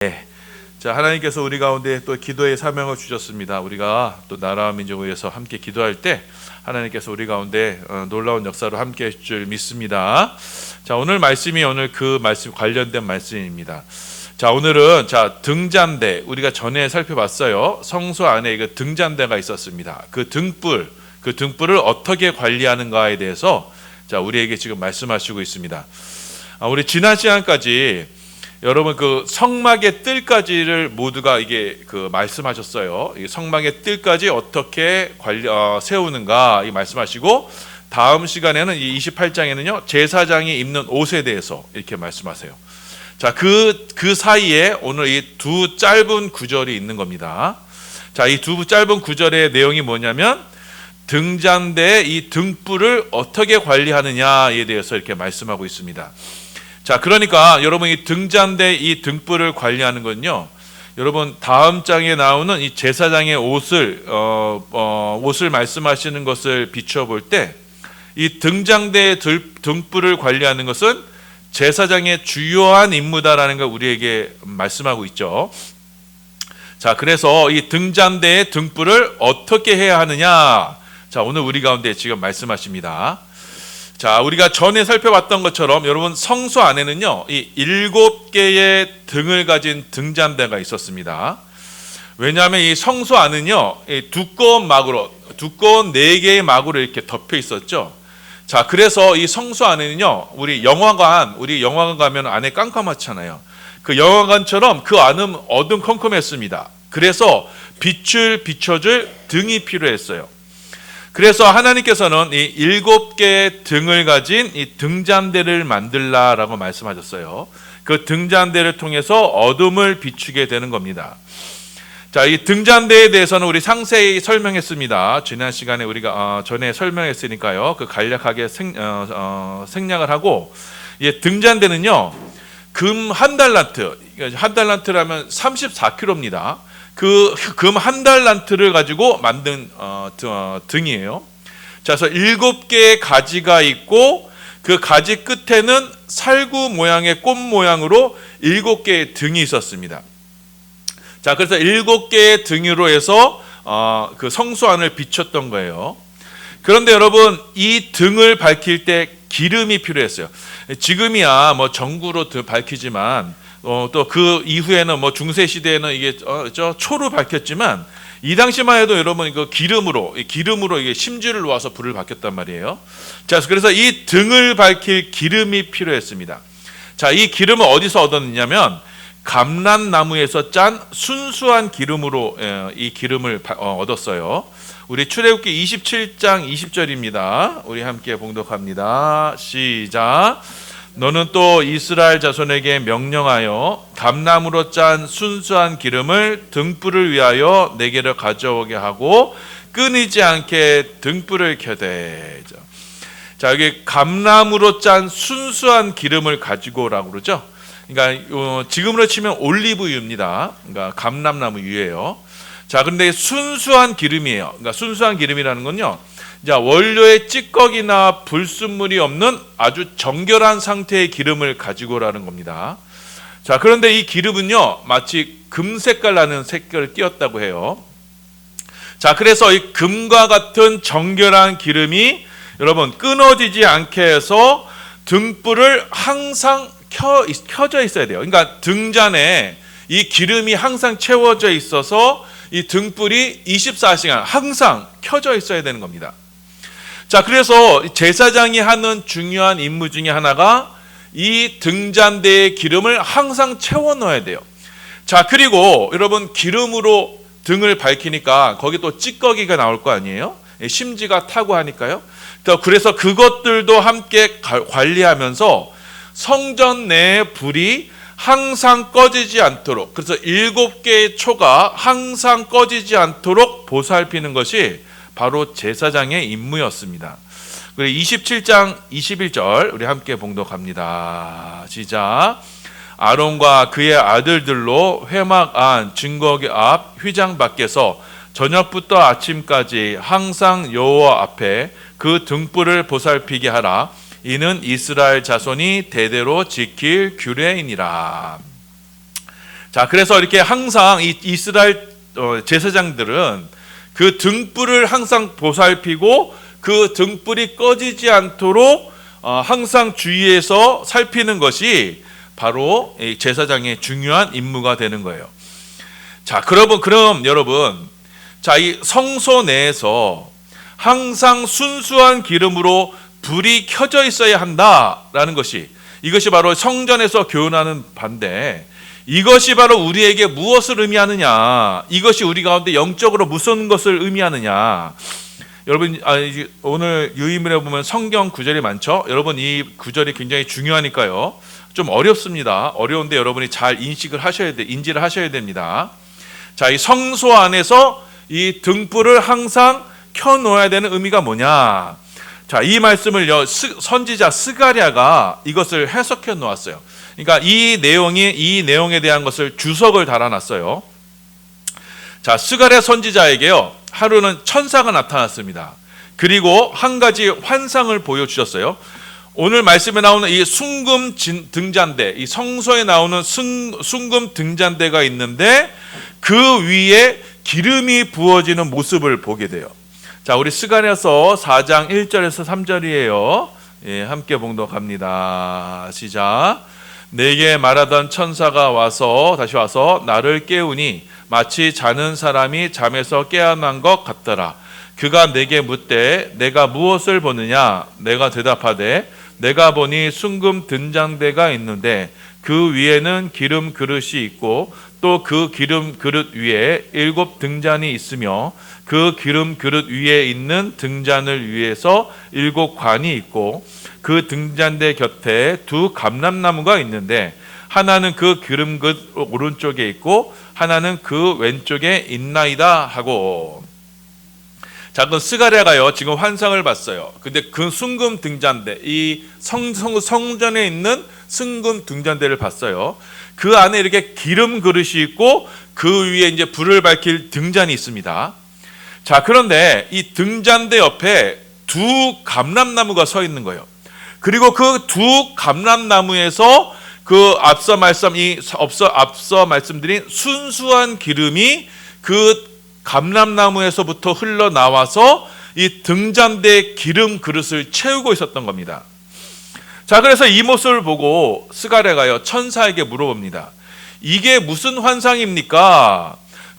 네. 자, 하나님께서 우리 가운데 또 기도의 사명을 주셨습니다. 우리가 또 나라와 민족을 위해서 함께 기도할 때 하나님께서 우리 가운데 놀라운 역사로 함께 하실 줄 믿습니다. 자, 오늘 말씀이 오늘 그 말씀 관련된 말씀입니다. 자, 오늘은 등잔대, 우리가 전에 살펴봤어요. 성소 안에 그 등잔대가 있었습니다. 그 등불을 어떻게 관리하는가에 대해서 우리에게 지금 말씀하시고 있습니다. 우리 지난 시간까지 여러분 그 성막의 뜰까지를 모두가 이게 그 말씀하셨어요. 이 성막의 뜰까지 어떻게 세우는가 이 말씀하시고, 다음 시간에는 이 28장에는요 제사장이 입는 옷에 대해서 이렇게 말씀하세요. 자, 그 사이에 오늘 이 두 짧은 구절이 있는 겁니다. 자, 이 두 짧은 구절의 내용이 뭐냐면 등잔대의 이 등불을 어떻게 관리하느냐에 대해서 이렇게 말씀하고 있습니다. 자, 그러니까 여러분 이 등잔대 이 등불을 관리하는 건요, 여러분 다음 장에 나오는 이 제사장의 옷을 말씀하시는 것을 비추어 볼 때 이 등잔대의 등불을 관리하는 것은 제사장의 주요한 임무다라는 걸 우리에게 말씀하고 있죠. 자, 그래서 이 등잔대의 등불을 어떻게 해야 하느냐, 자, 오늘 우리 가운데 지금 말씀하십니다. 자, 우리가 전에 살펴봤던 것처럼 여러분 성소 안에는요 이 7개의 등을 가진 등잔대가 있었습니다. 왜냐하면 이 성소 안은요 이 두꺼운 4개의 막으로 이렇게 덮여 있었죠. 자, 그래서 이 성소 안에는요 우리 영화관 가면 안에 깜깜하잖아요. 그 영화관처럼 그 안은 어둠컴컴했습니다. 그래서 빛을 비춰줄 등이 필요했어요. 그래서 하나님께서는 이 7개의 등을 가진 이 등잔대를 만들라라고 말씀하셨어요. 그 등잔대를 통해서 어둠을 비추게 되는 겁니다. 자, 이 등잔대에 대해서는 우리 상세히 설명했습니다. 지난 시간에 우리가 전에 설명했으니까요. 그 간략하게 생략을 하고, 이 등잔대는요 금 한 달란트라면 34kg입니다. 그 금 한 달란트를 가지고 만든 등이에요. 자, 그래서 7개의 가지가 있고 그 가지 끝에는 살구 모양의 꽃 모양으로 7개의 등이 있었습니다. 자, 그래서 7개의 등으로 해서 그 성소 안을 비췄던 거예요. 그런데 여러분 이 등을 밝힐 때 기름이 필요했어요. 지금이야 뭐 전구로 밝히지만 또 그 이후에는 뭐 중세 시대에는 이게 초로 밝혔지만 이 당시만 해도 여러분 그 기름으로 이게 심지를 놓아서 불을 밝혔단 말이에요. 자, 그래서 이 등을 밝힐 기름이 필요했습니다. 자, 이 기름을 어디서 얻었느냐면 감람나무에서 짠 순수한 기름으로 이 기름을 얻었어요. 우리 출애굽기 27장 20절입니다. 우리 함께 봉독합니다. 시작. 너는 또 이스라엘 자손에게 명령하여 감람으로 짠 순수한 기름을 등불을 위하여 내게로 가져오게 하고 끊이지 않게 등불을 켜되. 자, 여기 감람으로 짠 순수한 기름을 가지고 오라고 그러죠. 그러니까 지금으로 치면 올리브유입니다. 그러니까 감람나무유예요. 자, 근데 순수한 기름이에요. 그러니까 순수한 기름이라는 건요, 자, 원료에 찌꺼기나 불순물이 없는 아주 정결한 상태의 기름을 가지고 오라는 겁니다. 자, 그런데 이 기름은요 마치 금색깔 나는 색깔을 띄었다고 해요. 자, 그래서 이 금과 같은 정결한 기름이 여러분 끊어지지 않게 해서 등불을 항상 켜져 있어야 돼요. 그러니까 등잔에 이 기름이 항상 채워져 있어서 이 등불이 24시간 항상 켜져 있어야 되는 겁니다. 자, 그래서 제사장이 하는 중요한 임무 중에 하나가 이 등잔대의 기름을 항상 채워 넣어야 돼요. 자, 그리고 여러분 기름으로 등을 밝히니까 거기 또 찌꺼기가 나올 거 아니에요? 심지가 타고 하니까요. 그래서 그것들도 함께 관리하면서 성전 내의 불이 항상 꺼지지 않도록, 그래서 7개의 초가 항상 꺼지지 않도록 보살피는 것이 바로 제사장의 임무였습니다. 그리고 27장 21절 우리 함께 봉독합니다. 시작. 아론과 그의 아들들로 회막 안 증거기 앞 휘장 밖에서 저녁부터 아침까지 항상 여호와 앞에 그 등불을 보살피게 하라. 이는 이스라엘 자손이 대대로 지킬 규례이니라. 자, 그래서 이렇게 항상 이 이스라엘 제사장들은 그 등불을 항상 보살피고 그 등불이 꺼지지 않도록 항상 주의해서 살피는 것이 바로 제사장의 중요한 임무가 되는 거예요. 자, 그럼 여러분, 자, 이 성소 내에서 항상 순수한 기름으로 불이 켜져 있어야 한다라는 것이, 이것이 바로 성전에서 교훈하는 바인데, 이것이 바로 우리에게 무엇을 의미하느냐, 이것이 우리 가운데 영적으로 무슨 것을 의미하느냐. 여러분, 오늘 유인물에 보면 성경 구절이 많죠. 여러분, 이 구절이 굉장히 중요하니까요, 좀 어렵습니다. 어려운데 여러분이 잘 인지를 하셔야 됩니다. 자, 이 성소 안에서 이 등불을 항상 켜놓아야 되는 의미가 뭐냐. 자, 이 말씀을 선지자 스가랴가 이것을 해석해 놓았어요. 그러니까 이 내용에 대한 것을 주석을 달아놨어요. 자, 스가랴 선지자에게요, 하루는 천사가 나타났습니다. 그리고 한 가지 환상을 보여주셨어요. 오늘 말씀에 나오는 이 순금 등잔대, 이 성소에 나오는 순금 등잔대가 있는데 그 위에 기름이 부어지는 모습을 보게 돼요. 자, 우리 스가랴서 4장 1절에서 3절이에요. 예, 함께 봉독합니다. 시작. 내게 말하던 천사가 다시 와서 나를 깨우니 마치 자는 사람이 잠에서 깨어난 것 같더라. 그가 내게 묻되 내가 무엇을 보느냐? 내가 대답하되 내가 보니 순금 등잔대가 있는데 그 위에는 기름 그릇이 있고 또 그 기름 그릇 위에 7 등잔이 있으며 그 기름 그릇 위에 있는 등잔을 위해서 7 관이 있고 그 등잔대 곁에 2 감람나무가 있는데 하나는 그 기름 그릇 오른쪽에 있고 하나는 그 왼쪽에 있나이다 하고. 자, 그 스가랴가요 지금 환상을 봤어요. 근데 그 순금 등잔대, 이 성전에 있는 순금 등잔대를 봤어요. 그 안에 이렇게 기름 그릇이 있고 그 위에 이제 불을 밝힐 등잔이 있습니다. 자, 그런데 이 등잔대 옆에 2 감람나무가 서 있는 거예요. 그리고 그 2 감람나무에서 그 앞서 말씀드린 순수한 기름이 그 감람나무에서부터 흘러나와서 이 등잔대 기름 그릇을 채우고 있었던 겁니다. 자, 그래서 이 모습을 보고 스가랴가요 천사에게 물어봅니다. 이게 무슨 환상입니까?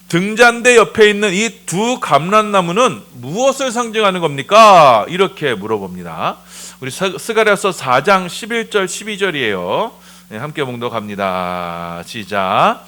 등잔대 옆에 있는 이 2 감람나무는 무엇을 상징하는 겁니까? 이렇게 물어봅니다. 우리 스가랴서 4장 11절 12절이에요. 네, 함께 봉독합니다. 시작.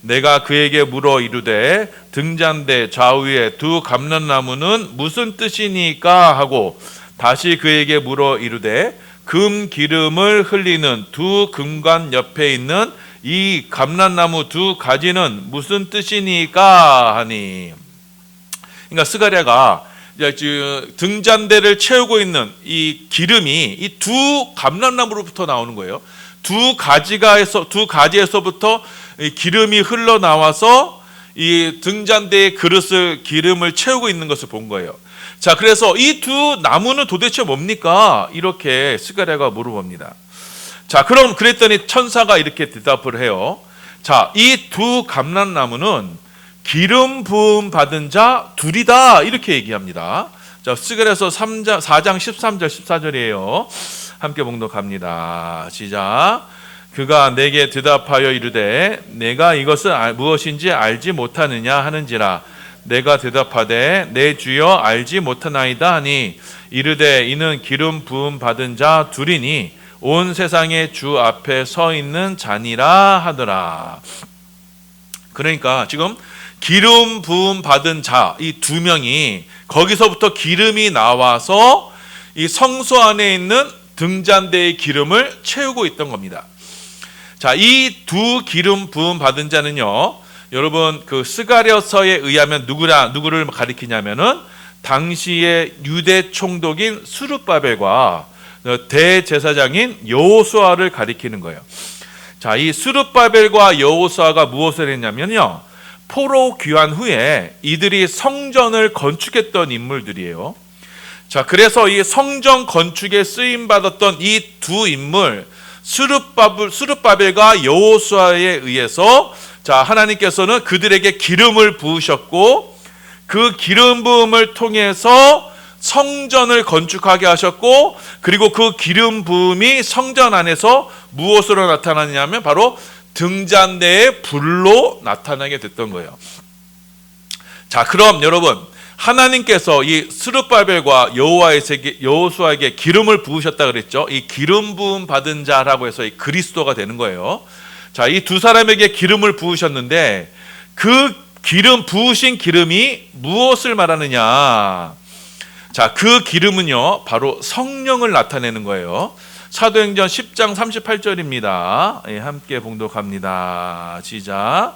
내가 그에게 물어 이르되 등잔대 좌우에 2 감람나무는 무슨 뜻이니까 하고 다시 그에게 물어 이르되 금 기름을 흘리는 2 금관 옆에 있는 이 감람나무 2 가지는 무슨 뜻이니까 하니. 그러니까 스가랴가 등잔대를 채우고 있는 이 기름이 이 2 감람나무로부터 나오는 거예요. 2 가지에서부터 기름이 흘러나와서 이 등잔대의 기름을 채우고 있는 것을 본 거예요. 자, 그래서 이 2 나무는 도대체 뭡니까? 이렇게 스가랴가 물어봅니다. 자, 그랬더니 천사가 이렇게 대답을 해요. 자, 이 2 감람나무는 기름 부음 받은 자 둘이다, 이렇게 얘기합니다. 자, 스가랴서 4장 13절 14절이에요. 함께 봉독합니다. 시작. 그가 내게 대답하여 이르되 내가 이것은 무엇인지 알지 못하느냐 하는지라. 내가 대답하되 내 주여 알지 못하나이다 하니 이르되 이는 기름 부음 받은 자 둘이니 온 세상의 주 앞에 서 있는 자니라 하더라. 그러니까 지금 기름 부음 받은 자 이 2명이 거기서부터 기름이 나와서 이 성소 안에 있는 등잔대의 기름을 채우고 있던 겁니다. 자, 이 2 기름 부음 받은 자는요, 여러분 그 스가랴서에 의하면 누구를 가리키냐면은 당시의 유대 총독인 스룹바벨과 대제사장인 여호수아를 가리키는 거예요. 자, 이 스룹바벨과 여호수아가 무엇을 했냐면요, 포로 귀환 후에 이들이 성전을 건축했던 인물들이에요. 자, 그래서 이 성전 건축에 쓰임 받았던 이 2 인물, 스룹바벨과 여호수아에 의해서 자, 하나님께서는 그들에게 기름을 부으셨고 그 기름 부음을 통해서 성전을 건축하게 하셨고, 그리고 그 기름 부음이 성전 안에서 무엇으로 나타나냐면 바로 등잔대의 불로 나타나게 됐던 거예요. 자, 그럼 여러분, 하나님께서 이 스룹바벨과 여호수아에게 기름을 부으셨다 그랬죠. 이 기름 부음 받은 자라고 해서 이 그리스도가 되는 거예요. 자, 이 두 사람에게 기름을 부으셨는데 그 기름 부으신 기름이 무엇을 말하느냐? 자, 그 기름은요 바로 성령을 나타내는 거예요. 사도행전 10장 38절입니다. 예, 함께 봉독합니다. 시작.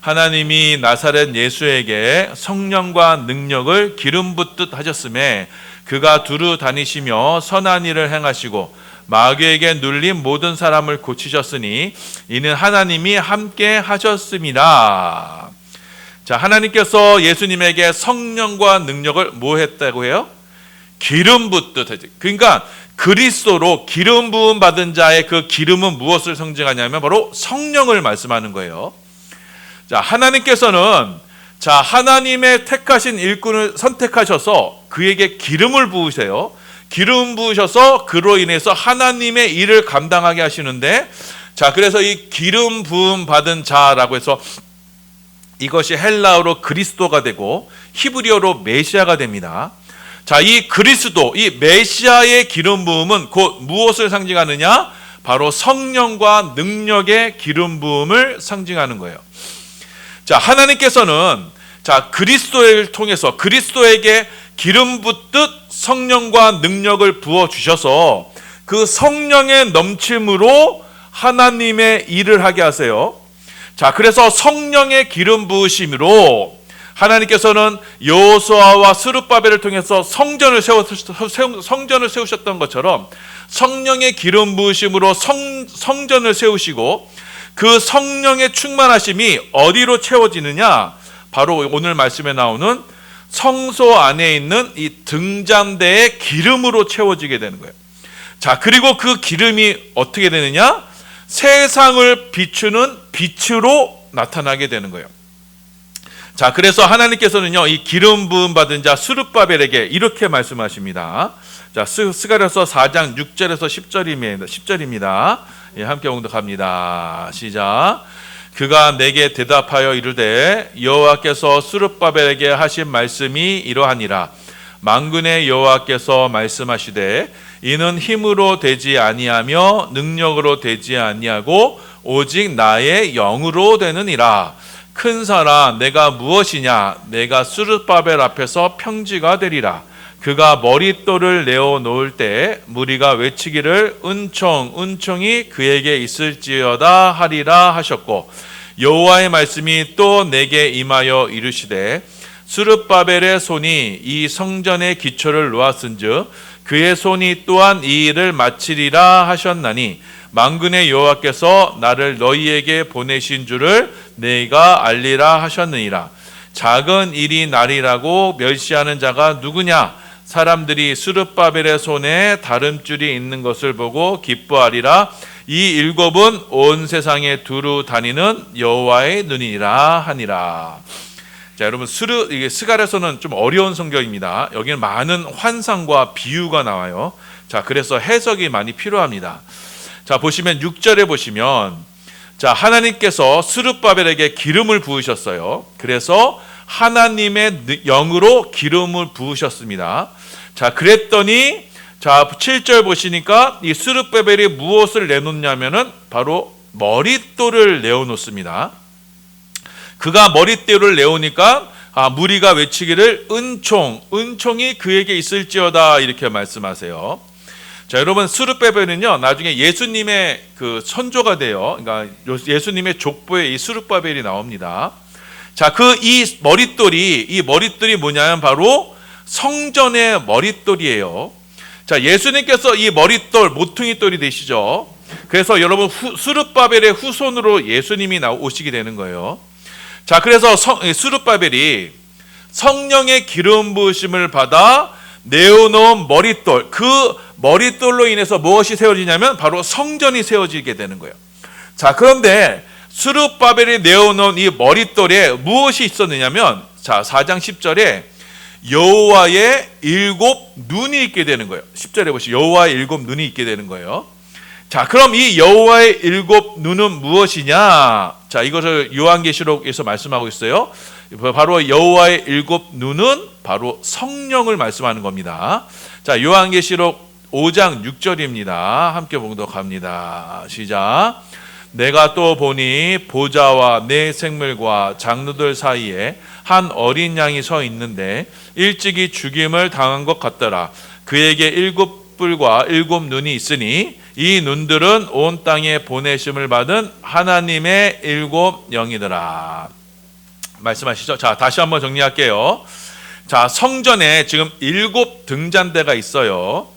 하나님이 나사렛 예수에게 성령과 능력을 기름 붓듯 하셨음에 그가 두루 다니시며 선한 일을 행하시고 마귀에게 눌린 모든 사람을 고치셨으니 이는 하나님이 함께 하셨습니다. 자, 하나님께서 예수님에게 성령과 능력을 뭐 했다고 해요? 기름 붓듯 하죠. 그러니까 그리스도로 기름 부음 받은 자의 그 기름은 무엇을 상징하냐면 바로 성령을 말씀하는 거예요. 자, 하나님께서는 자, 하나님의 택하신 일꾼을 선택하셔서 그에게 기름을 부으세요. 기름 부으셔서 그로 인해서 하나님의 일을 감당하게 하시는데, 자, 그래서 이 기름 부음 받은 자라고 해서 이것이 헬라어로 그리스도가 되고 히브리어로 메시아가 됩니다. 자, 이 그리스도, 이 메시아의 기름 부음은 곧 무엇을 상징하느냐? 바로 성령과 능력의 기름 부음을 상징하는 거예요. 자, 하나님께서는 자, 그리스도를 통해서 그리스도에게 기름 붓듯 성령과 능력을 부어 주셔서 그 성령의 넘침으로 하나님의 일을 하게 하세요. 자, 그래서 성령의 기름 부으심으로 하나님께서는 여호수아와 스룹바벨을 통해서 성전을 세우셨던 것처럼 성령의 기름 부으심으로 성전을 세우시고 그 성령의 충만하심이 어디로 채워지느냐? 바로 오늘 말씀에 나오는 성소 안에 있는 이 등잔대의 기름으로 채워지게 되는 거예요. 자, 그리고 그 기름이 어떻게 되느냐? 세상을 비추는 빛으로 나타나게 되는 거예요. 자, 그래서 하나님께서는요, 이 기름 부음 받은 자 스룹바벨에게 이렇게 말씀하십니다. 자, 스가랴서 4장 6절에서 10절입니다. 예, 함께 봉독합니다. 시작. 그가 내게 대답하여 이르되 여호와께서 스룹바벨에게 하신 말씀이 이러하니라. 만군의 여호와께서 말씀하시되 이는 힘으로 되지 아니하며 능력으로 되지 아니하고 오직 나의 영으로 되느니라. 큰 사라 내가 무엇이냐? 내가 스룹바벨 앞에서 평지가 되리라. 그가 머릿돌을 내어 놓을 때 무리가 외치기를 은총이 그에게 있을지어다 하리라 하셨고, 여호와의 말씀이 또 내게 임하여 이르시되 스룹바벨의 손이 이 성전의 기초를 놓았은즉 그의 손이 또한 이 일을 마치리라 하셨나니 만군의 여호와께서 나를 너희에게 보내신 줄을 내가 알리라 하셨느니라. 작은 일이 나리라고 멸시하는 자가 누구냐? 사람들이 스룹바벨의 손에 다름줄이 있는 것을 보고 기뻐하리라. 이 일곱은 온 세상에 두루 다니는 여호와의 눈이라 하니라. 자, 여러분, 이게 스가랴서는 좀 어려운 성경입니다. 여기는 많은 환상과 비유가 나와요. 자, 그래서 해석이 많이 필요합니다. 자, 보시면 6절에 보시면 자, 하나님께서 스룹바벨에게 기름을 부으셨어요. 그래서 하나님의 영으로 기름을 부으셨습니다. 자, 그랬더니 자, 7절 보시니까 이 스룹바벨이 무엇을 내놓냐면은 바로 머릿돌을 내어놓습니다. 그가 머릿돌을 내오니까 무리가 외치기를 은총이 그에게 있을지어다 이렇게 말씀하세요. 자, 여러분, 스룹바벨은요 나중에 예수님의 그 선조가 돼요. 그러니까 예수님의 족보에 이 스룹바벨이 나옵니다. 자, 이 머릿돌이 뭐냐면 바로 성전의 머릿돌이에요. 자, 예수님께서 이 머릿돌 모퉁이돌이 되시죠. 그래서 여러분 스룹바벨의 후손으로 예수님이 오시게 되는 거예요. 자, 그래서 스룹바벨이 성령의 기름 부으심을 받아 내어놓은 머릿돌, 그 머릿돌로 인해서 무엇이 세워지냐면 바로 성전이 세워지게 되는 거예요. 자, 그런데 스룹바벨이 내어놓은 이 머릿돌에 무엇이 있었느냐면, 자, 4장 10절에 여호와의 7 눈이 있게 되는 거예요. 10절에 보시죠. 여호와의 7 눈이 있게 되는 거예요. 자, 그럼 이 여호와의 7 눈은 무엇이냐? 자, 이것을 요한계시록에서 말씀하고 있어요. 바로 여호와의 7 눈은 바로 성령을 말씀하는 겁니다. 자, 요한계시록 5장 6절입니다. 함께 봉독합니다. 시작. 내가 또 보니 보좌와 내 생물과 장로들 사이에 한 어린 양이 서 있는데 일찍이 죽임을 당한 것 같더라. 그에게 7 뿔과 7 눈이 있으니 이 눈들은 온 땅에 보내심을 받은 하나님의 7 영이더라. 말씀하시죠. 자, 다시 한번 정리할게요. 자, 성전에 지금 7 등잔대가 있어요.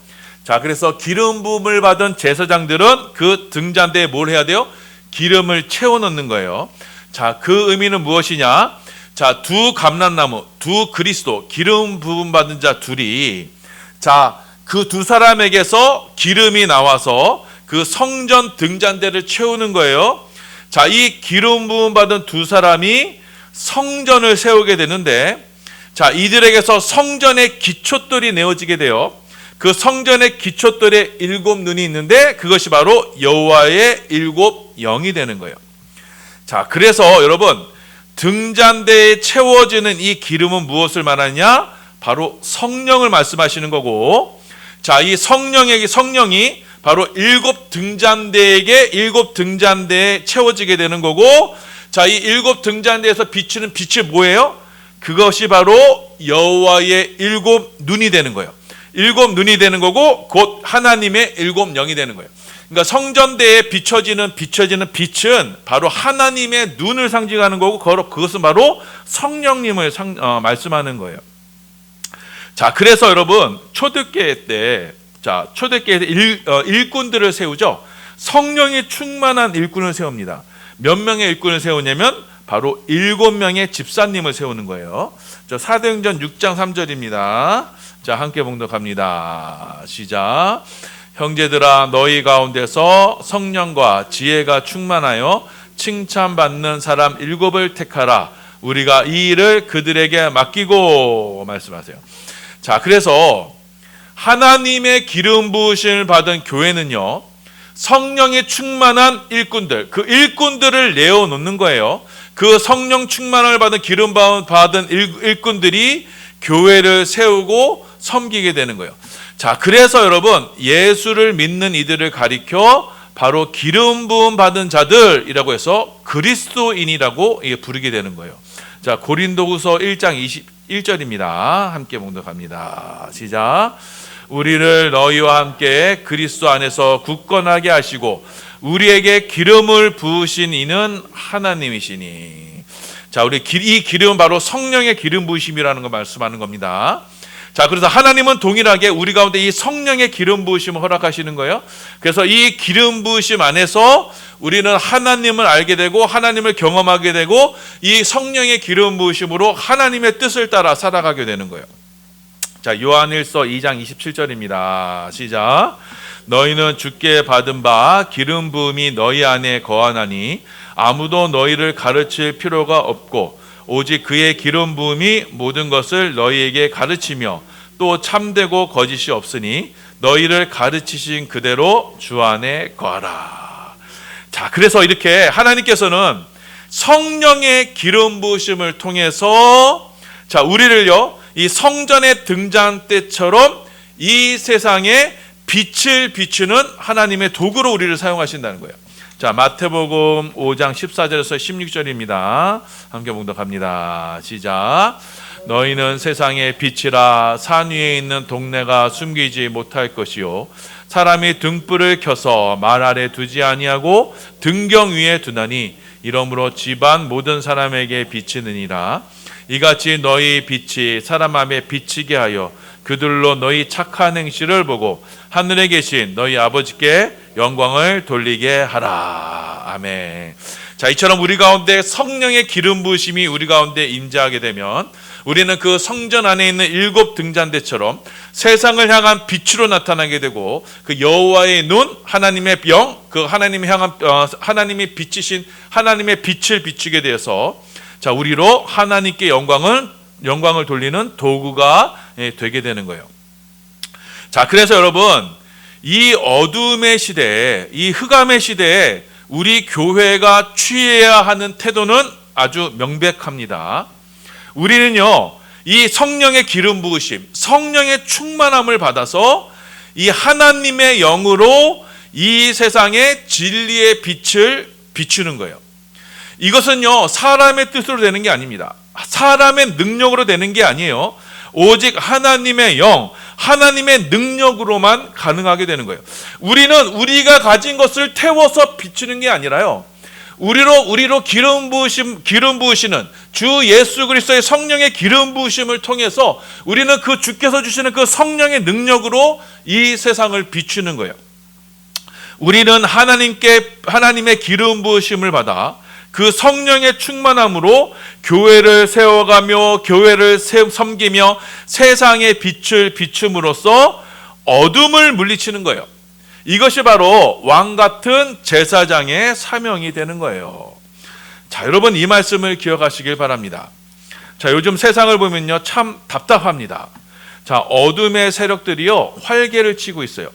자, 그래서 기름 부음을 받은 제사장들은 그 등잔대에 뭘 해야 돼요? 기름을 채워 넣는 거예요. 자, 그 의미는 무엇이냐? 자, 두 감람나무, 두 그리스도, 기름 부음 받은 자 둘이, 자, 그 두 사람에게서 기름이 나와서 그 성전 등잔대를 채우는 거예요. 자, 이 기름 부음 받은 두 사람이 성전을 세우게 되는데, 자, 이들에게서 성전의 기초돌이 내어지게 돼요. 그 성전의 기초돌에 7 눈이 있는데 그것이 바로 여호와의 7 영이 되는 거예요. 자, 그래서 여러분, 등잔대에 채워지는 이 기름은 무엇을 말하냐? 바로 성령을 말씀하시는 거고, 자, 이 성령이 바로 7 등잔대에게 7 등잔대에 채워지게 되는 거고, 자, 이 7 등잔대에서 비추는 빛이 뭐예요? 그것이 바로 여호와의 7 눈이 되는 거예요. 7 눈이 되는 거고 곧 하나님의 7 영이 되는 거예요. 그러니까 성전대에 비춰지는 빛은 바로 하나님의 눈을 상징하는 거고 그것은 바로 성령님을 말씀하는 거예요. 자, 그래서 여러분 초대교회 때 일꾼들을 세우죠. 성령이 충만한 일꾼을 세웁니다. 몇 명의 일꾼을 세우냐면 바로 7명의 집사님을 세우는 거예요. 사도행전 6장 3절입니다. 자, 함께 봉독합니다. 시작. 형제들아, 너희 가운데서 성령과 지혜가 충만하여 칭찬받는 사람 7을 택하라. 우리가 이 일을 그들에게 맡기고, 말씀하세요. 자, 그래서 하나님의 기름 부으심을 받은 교회는요, 성령의 충만한 일꾼들, 그 일꾼들을 내어놓는 거예요. 그 성령 충만을 받은 기름 받은 일꾼들이 교회를 세우고 섬기게 되는 거예요. 자, 그래서 여러분, 예수를 믿는 이들을 가리켜 바로 기름 부음 받은 자들이라고 해서 그리스도인이라고 부르게 되는 거예요. 자, 고린도후서 1장 21절입니다. 함께 봉독합니다. 시작. 우리를 너희와 함께 그리스도 안에서 굳건하게 하시고 우리에게 기름을 부으신 이는 하나님이시니. 자, 우리 이 기름은 바로 성령의 기름 부으심이라는 걸 말씀하는 겁니다. 자, 그래서 하나님은 동일하게 우리 가운데 이 성령의 기름 부으심을 허락하시는 거예요. 그래서 이 기름 부으심 안에서 우리는 하나님을 알게 되고 하나님을 경험하게 되고 이 성령의 기름 부으심으로 하나님의 뜻을 따라 살아가게 되는 거예요. 자, 요한일서 2장 27절입니다. 시작. 너희는 주께 받은 바 기름 부음이 너희 안에 거하나니 아무도 너희를 가르칠 필요가 없고 오직 그의 기름 부음이 모든 것을 너희에게 가르치며 또 참되고 거짓이 없으니 너희를 가르치신 그대로 주 안에 거하라. 자, 그래서 이렇게 하나님께서는 성령의 기름 부으심을 통해서 자, 우리를요, 이 성전의 등잔대처럼 이 세상에 빛을 비추는 하나님의 도구로 우리를 사용하신다는 거예요. 자, 마태복음 5장 14절에서 16절입니다. 함께 봉독합니다. 시작. 너희는 세상의 빛이라. 산 위에 있는 동네가 숨기지 못할 것이요 사람이 등불을 켜서 말 아래 두지 아니하고 등경 위에 두나니 이러므로 집안 모든 사람에게 비치느니라. 이같이 너희 빛이 사람 앞에 비치게 하여 그들로 너희 착한 행실을 보고 하늘에 계신 너희 아버지께 영광을 돌리게 하라. 아멘. 자, 이처럼 우리 가운데 성령의 기름 부으심이 우리 가운데 임재하게 되면 우리는 그 성전 안에 있는 7 등잔대처럼 세상을 향한 빛으로 나타나게 되고, 그 여호와의 눈, 하나님의 영, 그 하나님을 향한 하나님이 비치신 하나님의 빛을 비추게 되어서, 자, 우리로 하나님께 영광을 돌리는 도구가 되게 되는 거예요. 자, 그래서 여러분, 이 어둠의 시대에, 이 흑암의 시대에 우리 교회가 취해야 하는 태도는 아주 명백합니다. 우리는요, 이 성령의 기름 부으심, 성령의 충만함을 받아서 이 하나님의 영으로 이 세상에 진리의 빛을 비추는 거예요. 이것은요, 사람의 뜻으로 되는 게 아닙니다. 사람의 능력으로 되는 게 아니에요. 오직 하나님의 영, 하나님의 능력으로만 가능하게 되는 거예요. 우리는 우리가 가진 것을 태워서 비추는 게 아니라요, 우리로 기름 부으시는 주 예수 그리스도의 성령의 기름 부으심을 통해서 우리는 그 주께서 주시는 그 성령의 능력으로 이 세상을 비추는 거예요. 우리는 하나님의 기름 부으심을 받아 그 성령의 충만함으로 교회를 세워가며 교회를 섬기며 세상의 빛을 비춤으로써 어둠을 물리치는 거예요. 이것이 바로 왕 같은 제사장의 사명이 되는 거예요. 자, 여러분, 이 말씀을 기억하시길 바랍니다. 자, 요즘 세상을 보면요, 참 답답합니다. 자, 어둠의 세력들이요, 활개를 치고 있어요.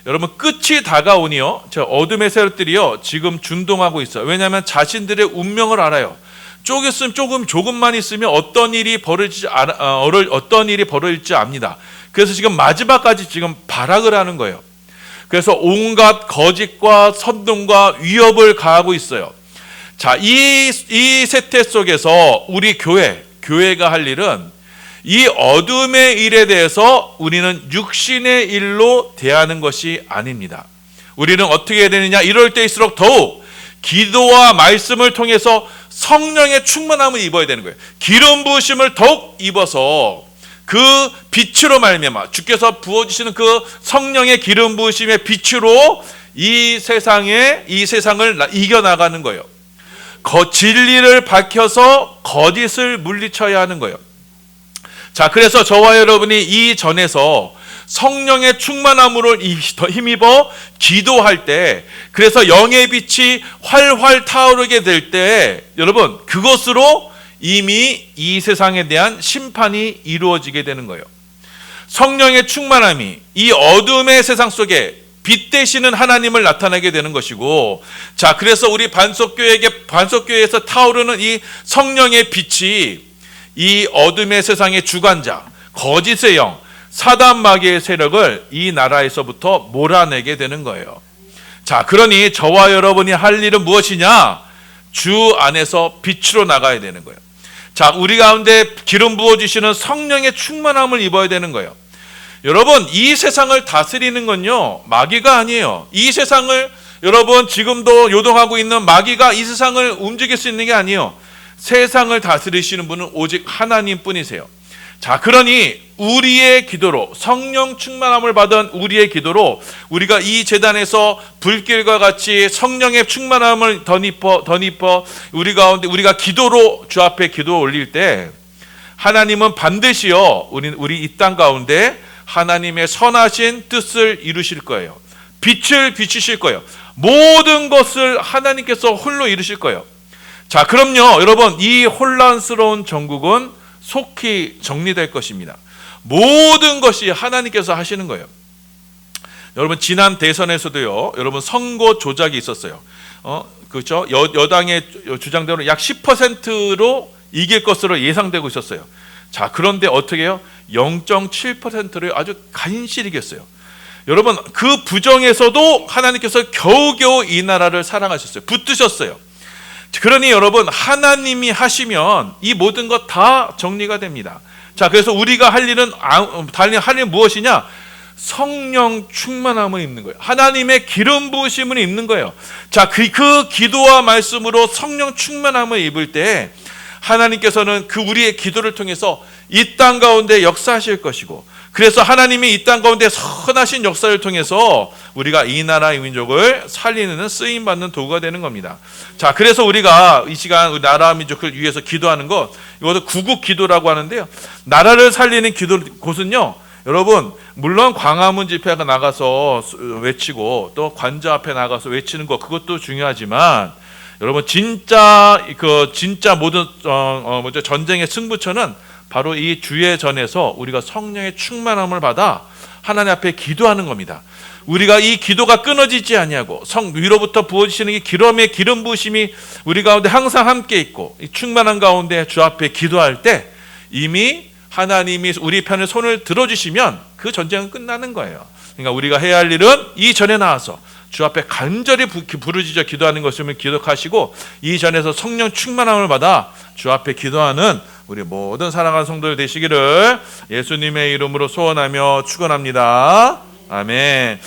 여러분, 끝이 다가오니요, 저 어둠의 세력들이요, 지금 준동하고 있어요. 왜냐하면 자신들의 운명을 알아요. 조금만 있으면 어떤 일이 벌어질지 압니다. 그래서 지금 마지막까지 지금 발악을 하는 거예요. 그래서 온갖 거짓과 선동과 위협을 가하고 있어요. 자, 이 세태 속에서 우리 교회가 할 일은 이 어둠의 일에 대해서 우리는 육신의 일로 대하는 것이 아닙니다. 우리는 어떻게 해야 되느냐? 이럴 때일수록 더욱 기도와 말씀을 통해서 성령의 충만함을 입어야 되는 거예요. 기름 부으심을 더욱 입어서 그 빛으로 말미암아, 주께서 부어주시는 그 성령의 기름 부으심의 빛으로 이 세상을 이겨나가는 거예요. 진리를 밝혀서 거짓을 물리쳐야 하는 거예요. 자, 그래서 저와 여러분이 이 전에서 성령의 충만함으로 힘입어 기도할 때, 그래서 영의 빛이 활활 타오르게 될 때, 여러분, 그것으로 이미 이 세상에 대한 심판이 이루어지게 되는 거예요. 성령의 충만함이 이 어둠의 세상 속에 빛 되시는 하나님을 나타내게 되는 것이고, 자, 그래서 우리 반석교회에서 타오르는 이 성령의 빛이 이 어둠의 세상의 주관자, 거짓의 영, 사단 마귀의 세력을 이 나라에서부터 몰아내게 되는 거예요. 자, 그러니 저와 여러분이 할 일은 무엇이냐? 주 안에서 빛으로 나가야 되는 거예요. 자, 우리 가운데 기름 부어주시는 성령의 충만함을 입어야 되는 거예요. 여러분, 이 세상을 다스리는 건요, 마귀가 아니에요. 이 세상을, 여러분, 지금도 요동하고 있는 마귀가 이 세상을 움직일 수 있는 게 아니에요. 세상을 다스리시는 분은 오직 하나님 뿐이세요. 자, 그러니 우리의 기도로, 성령 충만함을 받은 우리의 기도로 우리가 이 제단에서 불길과 같이 성령의 충만함을 덧입어 우리 가운데 우리가 기도로 주 앞에 기도 올릴 때, 하나님은 반드시요 우리 이 땅 가운데 하나님의 선하신 뜻을 이루실 거예요. 빛을 비추실 거예요. 모든 것을 하나님께서 홀로 이루실 거예요. 자, 그럼요, 여러분, 이 혼란스러운 전국은 속히 정리될 것입니다. 모든 것이 하나님께서 하시는 거예요. 여러분, 지난 대선에서도요, 여러분, 선거 조작이 있었어요. 그렇죠? 여당의 주장대로 약 10%로 이길 것으로 예상되고 있었어요. 자, 그런데 어떻게 해요? 0.7%를 아주 간신히 이겼어요. 여러분, 그 부정에서도 하나님께서 겨우겨우 이 나라를 사랑하셨어요. 붙드셨어요. 그러니 여러분, 하나님이 하시면 이 모든 것 다 정리가 됩니다. 자, 그래서 우리가 할 일은 무엇이냐? 성령 충만함을 입는 거예요. 하나님의 기름 부으심을 입는 거예요. 자, 그 기도와 말씀으로 성령 충만함을 입을 때 하나님께서는 그 우리의 기도를 통해서 이 땅 가운데 역사하실 것이고, 그래서 하나님이 이 땅 가운데 선하신 역사를 통해서 우리가 이 나라 이 민족을 살리는 쓰임 받는 도구가 되는 겁니다. 자, 그래서 우리가 이 시간 나라 민족을 위해서 기도하는 것, 이것도 구국 기도라고 하는데요. 나라를 살리는 기도 곳은요, 여러분, 물론 광화문 집회가 나가서 외치고 또 관저 앞에 나가서 외치는 것, 그것도 중요하지만 여러분, 진짜 모든 전쟁의 승부처는 바로 이 주의 전에서 우리가 성령의 충만함을 받아 하나님 앞에 기도하는 겁니다. 우리가 이 기도가 끊어지지 아니하고 성 위로부터 부어지시는 이 기름 부으심이 우리 가운데 항상 함께 있고, 이 충만한 가운데 주 앞에 기도할 때 이미 하나님이 우리 편에 손을 들어주시면 그 전쟁은 끝나는 거예요. 그러니까 우리가 해야 할 일은 이 전에 나와서 주 앞에 간절히 부르짖어 기도하는 것임을 기억하시고, 이 전에서 성령 충만함을 받아 주 앞에 기도하는 우리 모든 사랑하는 성도들 되시기를 예수님의 이름으로 소원하며 축원합니다. 아멘.